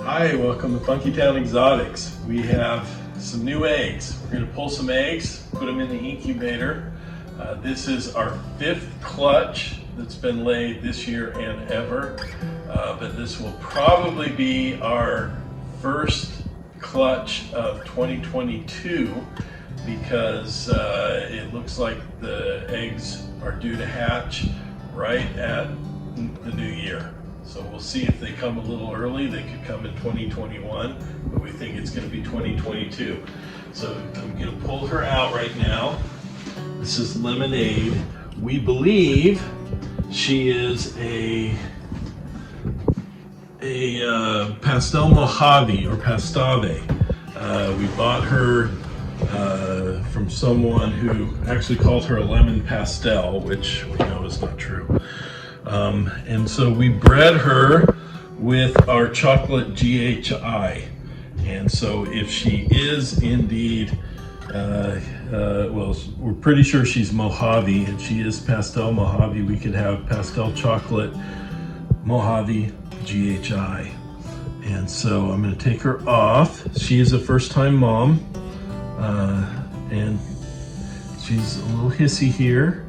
Hi, welcome to Funky Town Exotics. We have some new eggs. We're going to pull some eggs, put them in the incubator. This is our 5th clutch that's been laid this year and ever, but this will probably be our first clutch of 2022 because it looks like the eggs are due to hatch right at the new year. So we'll see if they come a little early. They could come in 2021, but we think it's going to be 2022. So I'm going to pull her out right now. This is Lemonade. We believe she is a Pastel Mojave or Pastave. We bought her from someone who actually called her a lemon pastel, which we know is not true. And so we bred her with our chocolate GHI. And so if she is indeed, well, we're pretty sure she's Mojave, and she is Pastel Mojave, we could have Pastel Chocolate Mojave GHI. And so I'm going to take her off. She is a first-time mom, and she's a little hissy here.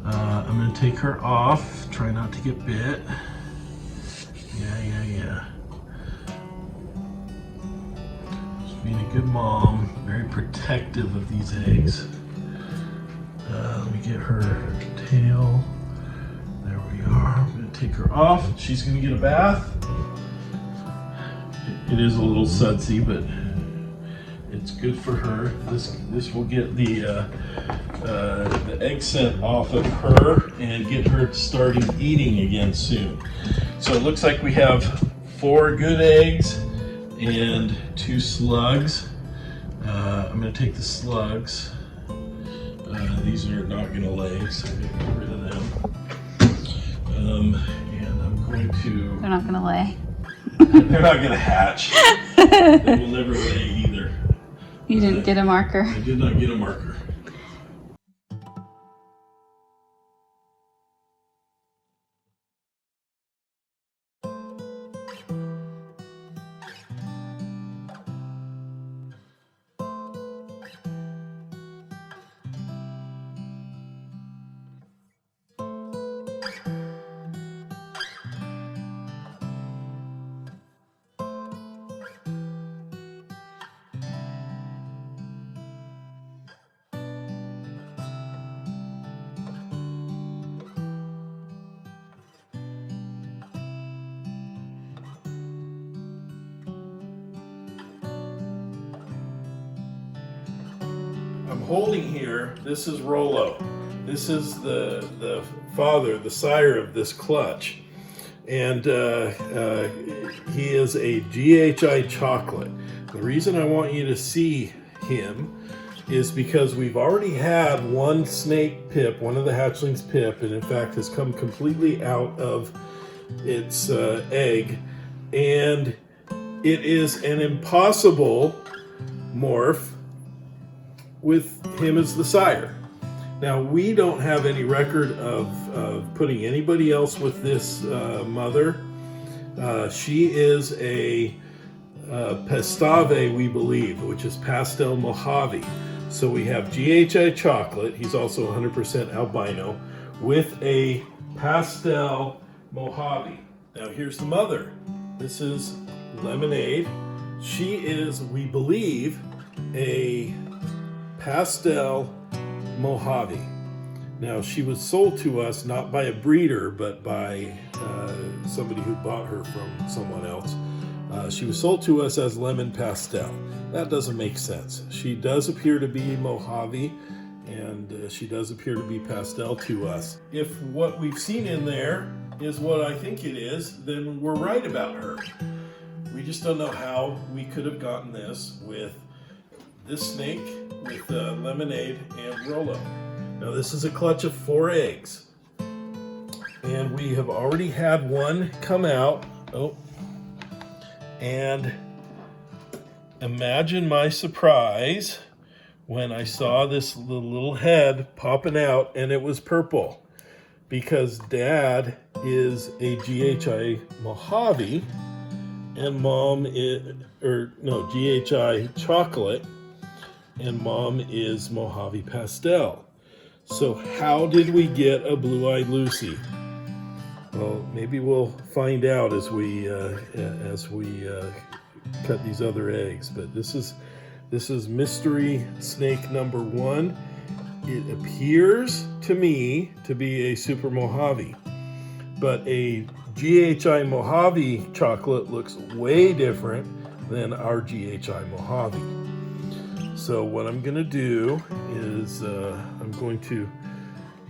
I'm going to take her off, try not to get bit. Yeah. She's being a good mom, very protective of these eggs. Let me get her tail. There we are. I'm going to take her off. She's going to get a bath. It is a little sudsy, but it's good for her. This will get the egg scent off of her and get her starting eating again soon. So it looks like we have 4 good eggs and 2 slugs. I'm going to take the slugs. These are not going to lay, so I'm going to get rid of them. And I'm going to... They're not going to lay. They're not going to hatch. They will never lay either. You didn't get a marker. I did not get a marker. I'm holding here, this is Rollo. This is the father, the sire of this clutch. And he is a GHI Chocolate. The reason I want you to see him is because we've already had one snake pip, one of the hatchlings pip, and in fact has come completely out of its egg. And it is an impossible morph with him as the sire. Now, we don't have any record of putting anybody else with this mother. She is a Pastave, we believe, which is Pastel Mojave. So we have GHI Chocolate, he's also 100% albino, with a Pastel Mojave. Now here's the mother. This is Lemonade. She is, we believe, a Pastel Mojave. Now, she was sold to us not by a breeder, but by somebody who bought her from someone else. She was sold to us as Lemon Pastel. That doesn't make sense. She does appear to be Mojave, and she does appear to be Pastel to us. If what we've seen in there is what I think it is, then we're right about her. We just don't know how we could have gotten this with this snake, with Lemonade and Rollo. Now this is a clutch of 4 eggs. And we have already had one come out. Oh. And imagine my surprise when I saw this little head popping out and it was purple. Because Dad is a GHI Mojave and Mom is, GHI Chocolate, and Mom is Mojave Pastel. So how did we get a blue-eyed Lucy? Well, maybe we'll find out as we cut these other eggs. But this is mystery snake number 1. It appears to me to be a Super Mojave, but a GHI Mojave chocolate looks way different than our GHI Mojave. So what I'm going to do is I'm going to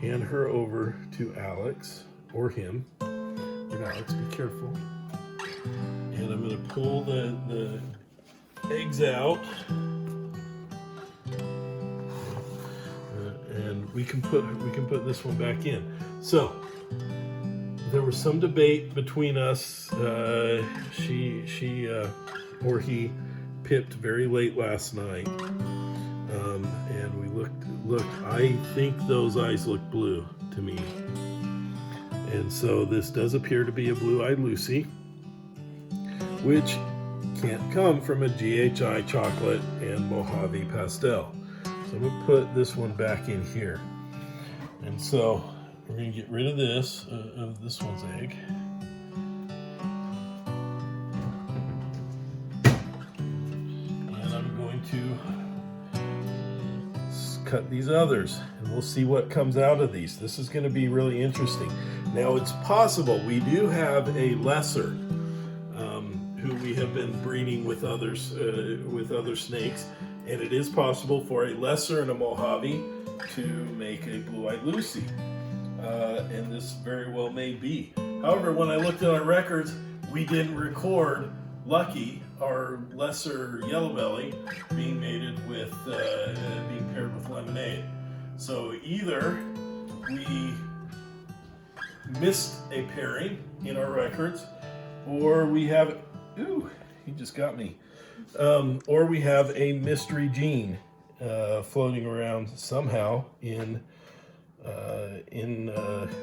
hand her over to Alex, or him. And Alex, be careful. And I'm going to pull the eggs out. And we can put this one back in. So there was some debate between us. She or he pipped very late last night, and we looked. I think those eyes look blue to me, and so this does appear to be a blue-eyed Lucy, which can't come from a GHI Chocolate and Mojave Pastel. So I'm going to put this one back in here. And so we're going to get rid of this one's egg. And I'm going to cut these others, and we'll see what comes out of these. This is going to be really interesting. Now, it's possible we do have a lesser who we have been breeding with others, with other snakes. And it is possible for a lesser and a Mojave to make a blue-eyed Lucy. And this very well may be. However, when I looked at our records, we didn't record Lucky, our lesser yellow belly, being mated with, being paired with Lemonade. So either we missed a pairing in our records, or we have, ooh, he just got me. Or we have a mystery gene floating around somehow in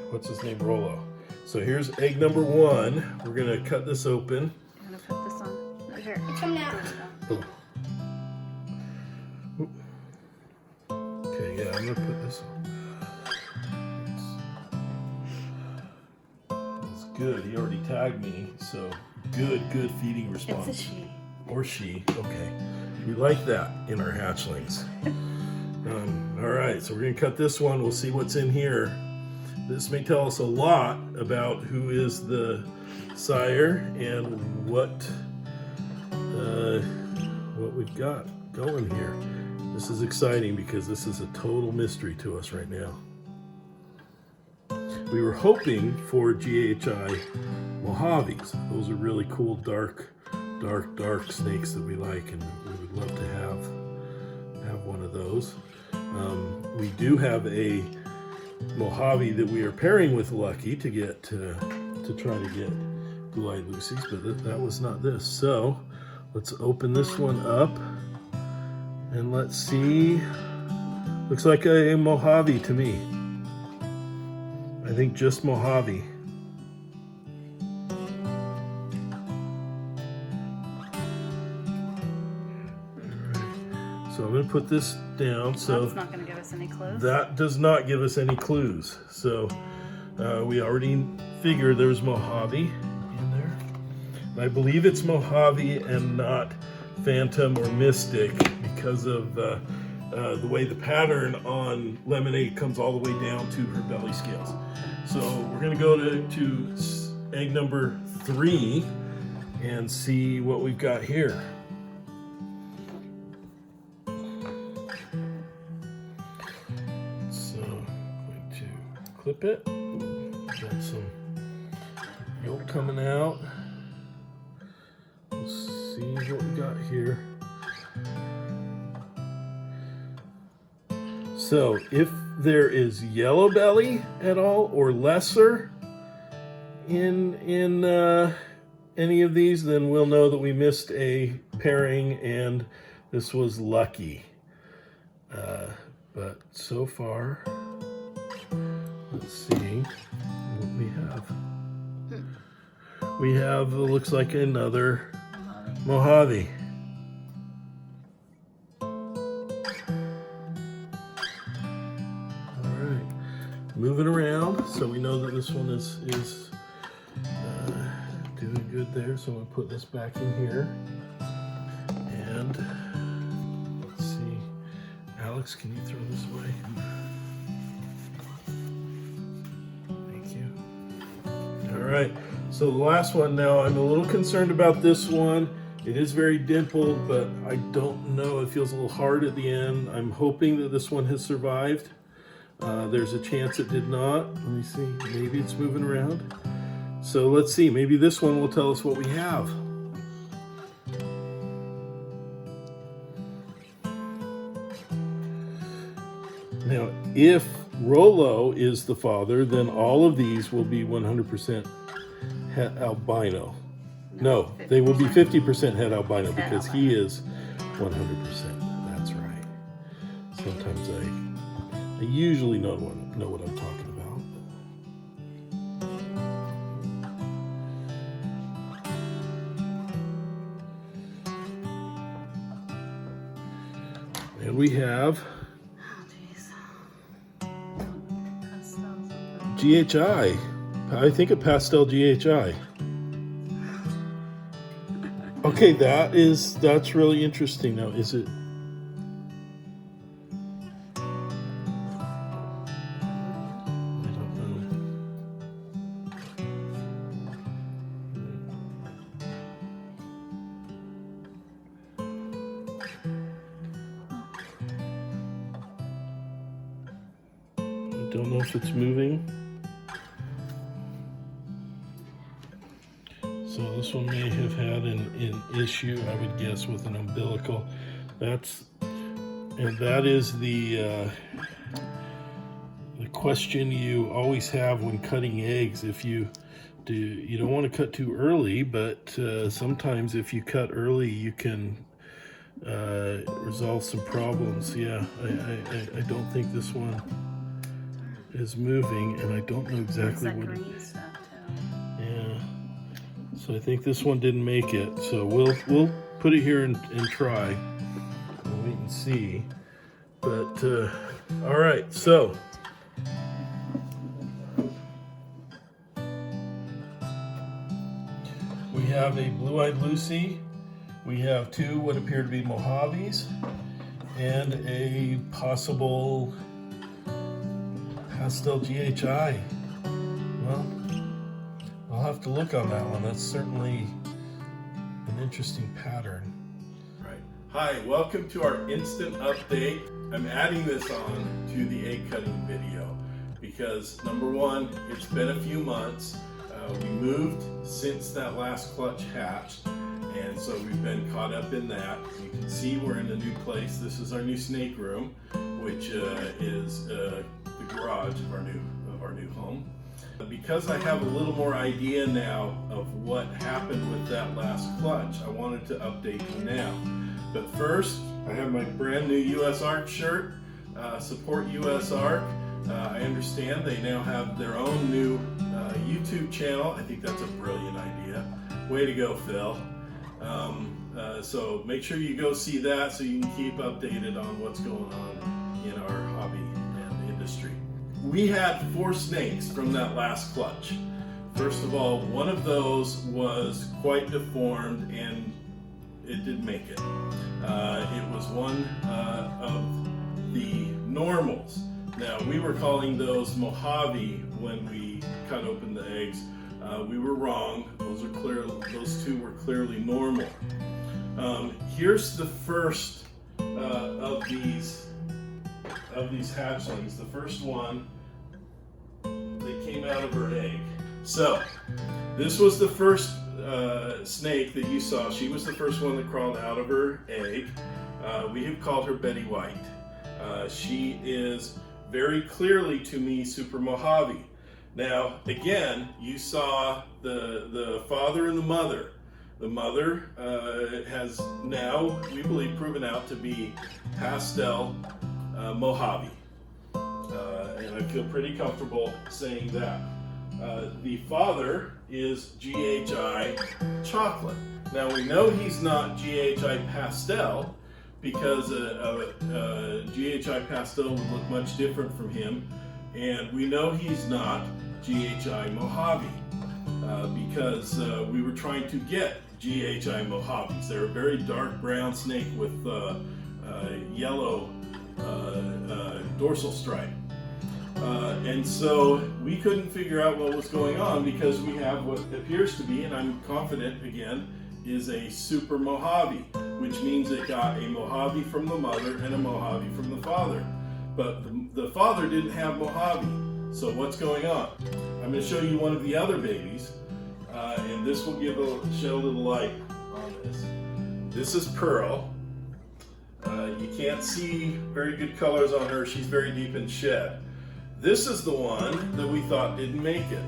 what's his name, Rollo. So here's egg number 1. We're gonna cut this open. I'm gonna put this on right here. Come now. Okay, yeah, I'm gonna put this on. It's good. He already tagged me, so good feeding response. It's a she. Or she, okay. We like that in our hatchlings. All right, so we're gonna cut this one. We'll see what's in here. This may tell us a lot about who is the sire and what we've got going here. This is exciting because this is a total mystery to us right now. We were hoping for GHI Mojaves. Those are really cool, dark snakes that we like, and we would love to have one of those. We do have a Mojave that we are pairing with Lucky to get to try to get blue-eyed Lucies, but that was not this. So let's open this one up and let's see. Looks like a Mojave to me. I think just Mojave. So I'm going to put this down. So That's not going to give us any clues. that does not give us any clues. So we already figured there's Mojave in there. And I believe it's Mojave and not Phantom or Mystic because of the way the pattern on Lemonade comes all the way down to her belly scales. So we're going to go to egg number 3 and see what we've got here. Clip it. Got some yolk coming out. Let's see what we got here. So if there is yellow belly at all or lesser in any of these, then we'll know that we missed a pairing and this was Lucky. But so far, let's see what we have. We have, looks like another Mojave. Alright, moving around, so we know that this one is doing good there. So I'm going to put this back in here. And let's see. Alex, can you throw this away? Thank you. Alright, so the last one now, I'm a little concerned about this one. It is very dimpled, but I don't know. It feels a little hard at the end. I'm hoping that this one has survived. There's a chance it did not. Let me see. Maybe it's moving around. So let's see. Maybe this one will tell us what we have. Now, if Rollo is the father, then all of these will be 100% het albino. No, they will be 50% het albino because he is 100%. That's right. Sometimes I usually know what I'm talking about. And we have GHI. I think a Pastel GHI. Okay, that's really interesting. Now, is it? I don't know. I don't know if it's moving. So this one may have had an issue, I would guess, with an umbilical. That is the question you always have when cutting eggs. If you don't want to cut too early, but sometimes if you cut early, you can resolve some problems. Yeah, I don't think this one is moving, and I don't know exactly what. Yeah. So I think this one didn't make it. So we'll put it here and try. We'll wait and see. But all right, so we have a blue-eyed Lucy. We have two what appear to be Mojaves, and a possible Pastel GHI. Well, I'll have to look on that one. That's certainly an interesting pattern. Right. Hi, welcome to our instant update. I'm adding this on to the egg cutting video because number one, it's been a few months. We moved since that last clutch hatched, and so we've been caught up in that. You can see we're in a new place. This is our new snake room, which is the garage of our new home. Because I have a little more idea now of what happened with that last clutch, I wanted to update you now. But first, I have my brand new US Ark shirt, support US Ark. I understand they now have their own new YouTube channel. I think that's a brilliant idea. Way to go, Phil. So make sure you go see that so you can keep updated on what's going on in our hobby and industry. We had 4 snakes from that last clutch. First of all, one of those was quite deformed and it didn't make it. It was one of the normals. Now, we were calling those Mojave when we cut open the eggs. We were wrong. Those two were clearly normal. Here's the first of these hatchlings. The first one that came out of her egg. So this was the first snake that you saw. She was the first one that crawled out of her egg. We have called her Betty White. She is very clearly to me Super Mojave. Now again, you saw the father and the mother. The mother has now, we believe, proven out to be Pastel Mojave. And I feel pretty comfortable saying that. The father is GHI Chocolate. Now we know he's not GHI Pastel because GHI Pastel would look much different from him, and we know he's not GHI Mojave because we were trying to get GHI Mojaves. They're a very dark brown snake with yellow dorsal stripe. And so we couldn't figure out what was going on because we have what appears to be, and I'm confident again, is a super Mojave, which means it got a Mojave from the mother and a Mojave from the father. But the father didn't have Mojave. So what's going on? I'm going to show you one of the other babies, and this will shed a little light on this. This is Pearl. You can't see very good colors on her. She's very deep in shed. This is the one that we thought didn't make it.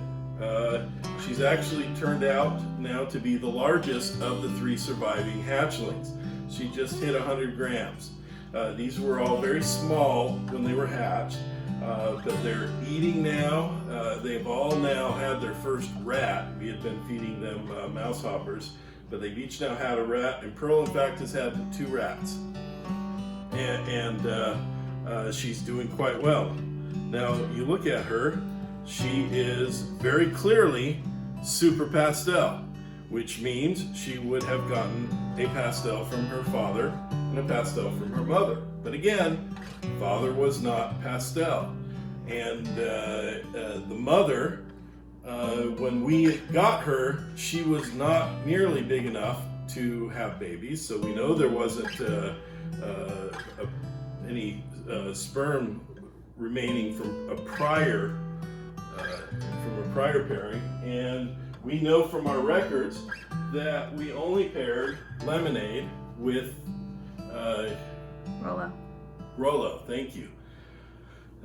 She's actually turned out now to be the largest of the 3 surviving hatchlings. She just hit 100 grams. These were all very small when they were hatched, but they're eating now. They've all now had their first rat. We had been feeding them mouse hoppers, but they've each now had a rat, and Pearl in fact has had 2 rats. And she's doing quite well. Now you look at her, she is very clearly super pastel, which means she would have gotten a pastel from her father and a pastel from her mother. But again, father was not pastel. And the mother, when we got her, she was not nearly big enough to have babies, so we know there wasn't any sperm remaining from a prior pairing, and we know from our records that we only paired Lemonade with Rollo. Thank you.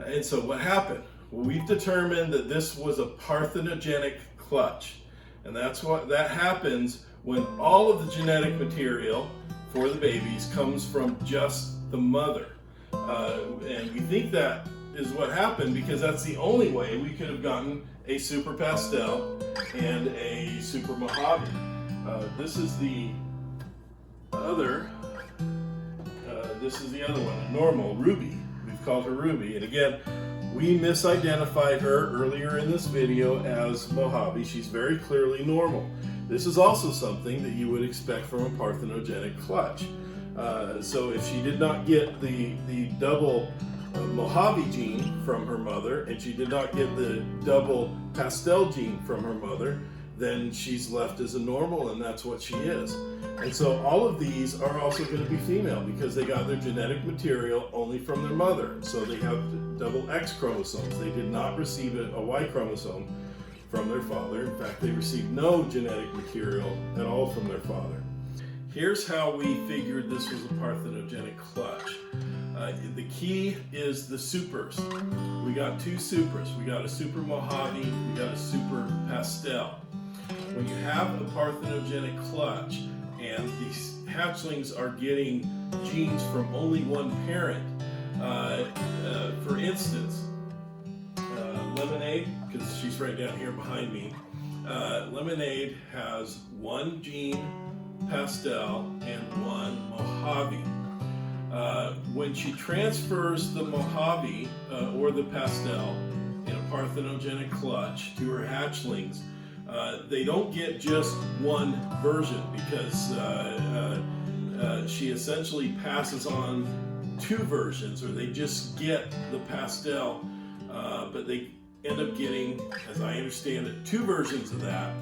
And so what happened? Well, we've determined that this was a parthenogenic clutch, and that happens when all of the genetic material for the babies comes from just the mother. And we think that is what happened because that's the only way we could have gotten a super pastel and a super Mojave. This is the other one, a normal Ruby. We've called her Ruby, and again, we misidentified her earlier in this video as Mojave. She's very clearly normal. This is also something that you would expect from a parthenogenic clutch. So if she did not get the double Mojave gene from her mother, and she did not get the double pastel gene from her mother, then she's left as a normal, and that's what she is. And so all of these are also going to be female because they got their genetic material only from their mother. So they have double X chromosomes. They did not receive a Y chromosome from their father. In fact, they received no genetic material at all from their father. Here's how we figured this was a parthenogenic clutch. The key is the supers. We got 2 supers. We got a super Mojave, we got a super pastel. When you have a parthenogenic clutch and these hatchlings are getting genes from only one parent, for instance, Lemonade, because she's right down here behind me, Lemonade has 1 gene pastel and 1 Mojave. When she transfers the Mojave or the pastel in a parthenogenic clutch to her hatchlings, they don't get just one version because she essentially passes on 2 versions, or they just get the pastel, but they end up getting, as I understand it, 2 versions of that,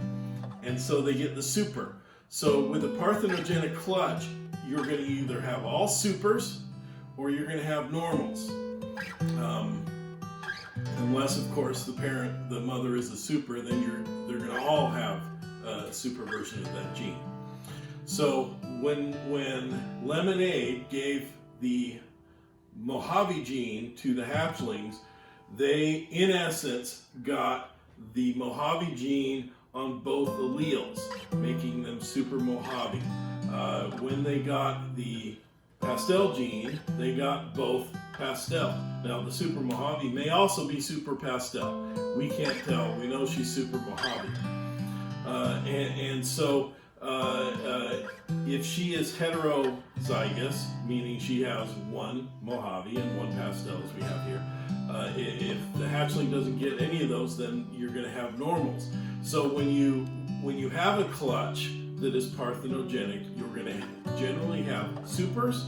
and so they get the super. So with a parthenogenic clutch, you're going to either have all supers or you're going to have normals. Unless, of course, the mother is a super, then they're going to all have a super version of that gene. So when Lemonade gave the Mojave gene to the hatchlings, they, in essence, got the Mojave gene on both alleles, making them super Mojave. When they got the pastel gene, they got both pastel. Now the super Mojave may also be super pastel. We can't tell. We know she's super Mojave. And so if she is heterozygous, meaning she has one Mojave and one Pastel as we have here, if the hatchling doesn't get any of those, then you're going to have normals. So when you have a clutch that is parthenogenic, you're going to generally have supers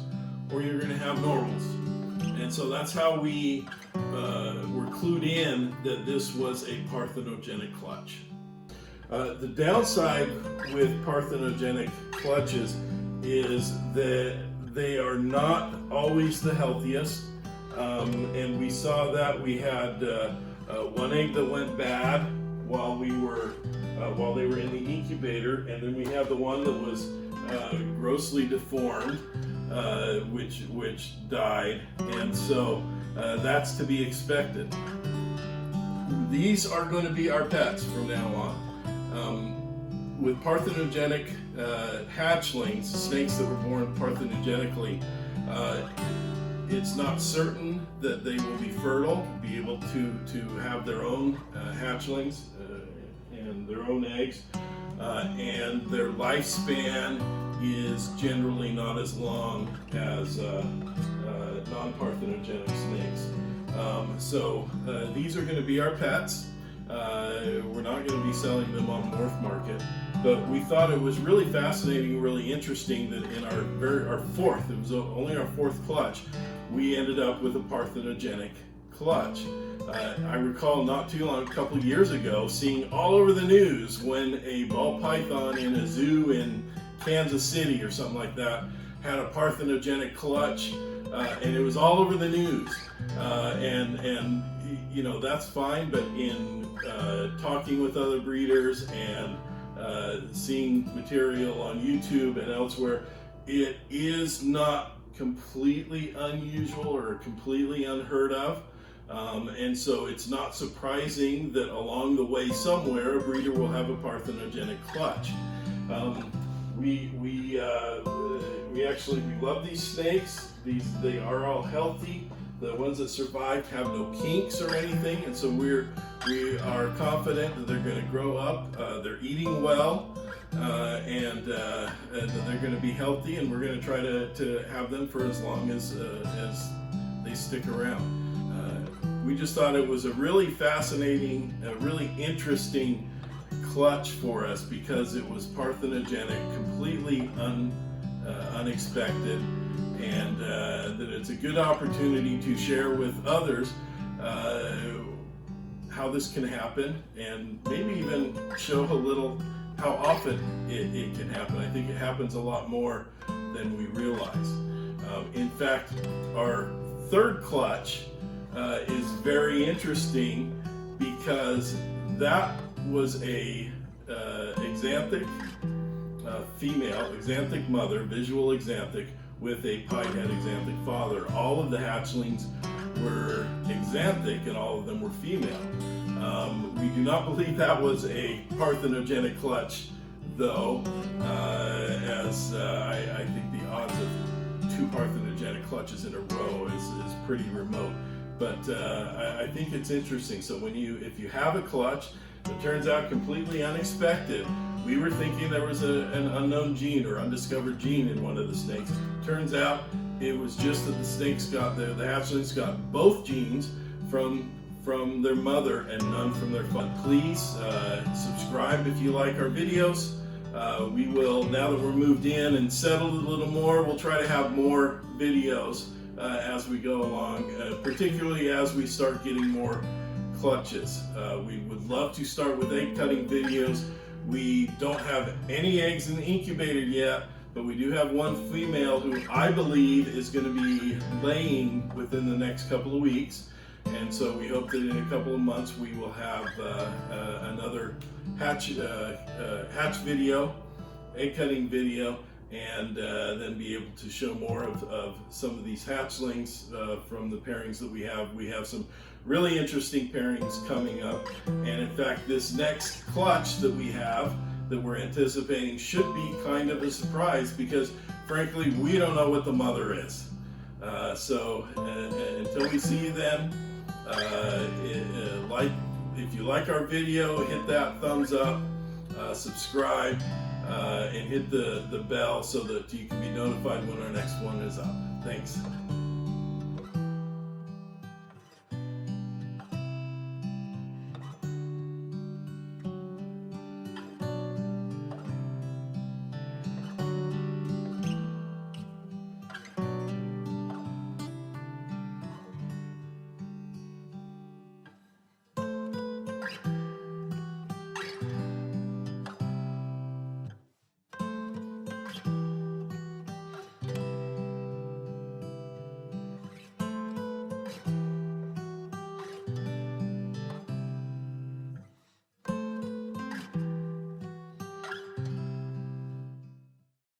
or you're going to have normals. And so that's how we were clued in that this was a parthenogenic clutch. The downside with parthenogenic clutches is that they are not always the healthiest, and we saw that we had one egg that went bad while they were in the incubator, and then we have the one that was grossly deformed, which died, and so that's to be expected. These are going to be our pets from now on. With parthenogenic hatchlings, snakes that were born parthenogenically, it's not certain that they will be fertile, be able to have their own hatchlings and their own eggs, and their lifespan is generally not as long as non-parthenogenic snakes. So these are going to be our pets. We're not going to be selling them on Morph Market, but we thought it was really fascinating, really interesting that in our fourth, it was only our fourth clutch, we ended up with a parthenogenic clutch. I recall not too long, a couple years ago, seeing all over the news when a ball python in a zoo in Kansas City or something like that had a parthenogenic clutch, and it was all over the news. And you know, that's fine, but in talking with other breeders and seeing material on YouTube and elsewhere, it is not completely unusual or completely unheard of. And so it's not surprising that along the way somewhere a breeder will have a parthenogenic clutch. We love these snakes. They are all healthy. The ones that survived have no kinks or anything, and so we are confident that they're going to grow up. They're eating well, and that they're going to be healthy, and we're going to try to have them for as long as they stick around. We just thought it was a really fascinating, really interesting clutch for us because it was parthenogenic, completely unexpected, and that it's a good opportunity to share with others how this can happen, and maybe even show a little how often it can happen. I think it happens a lot more than we realize. In fact, our third clutch is very interesting because that was a exanthic female, exanthic mother, visual exanthic, with a pied-head exanthic father. All of the hatchlings were exanthic and all of them were female. We do not believe that was a parthenogenic clutch, though, as I think the odds of 2 parthenogenic clutches in a row is pretty remote. But I think it's interesting. So if you have a clutch that turns out completely unexpected, we were thinking there was an unknown gene or undiscovered gene in one of the snakes. Turns out it was just that the snakes the hatchlings got both genes from their mother and none from their father. Please subscribe if you like our videos. We will, now that we're moved in and settled a little more, we'll try to have more videos as we go along, particularly as we start getting more clutches. We would love to start with egg cutting videos. We don't have any eggs in the incubator yet, but we do have one female who I believe is going to be laying within the next couple of weeks. And so we hope that in a couple of months we will have another hatch video, egg cutting video, and then be able to show more of some of these hatchlings from the pairings that we have. We have some really interesting pairings coming up, and in fact this next clutch that we have that we're anticipating should be kind of a surprise because frankly we don't know what the mother is. So until we see you then, if you like our video, hit that thumbs up, subscribe, and hit the bell so that you can be notified when our next one is up. Thanks.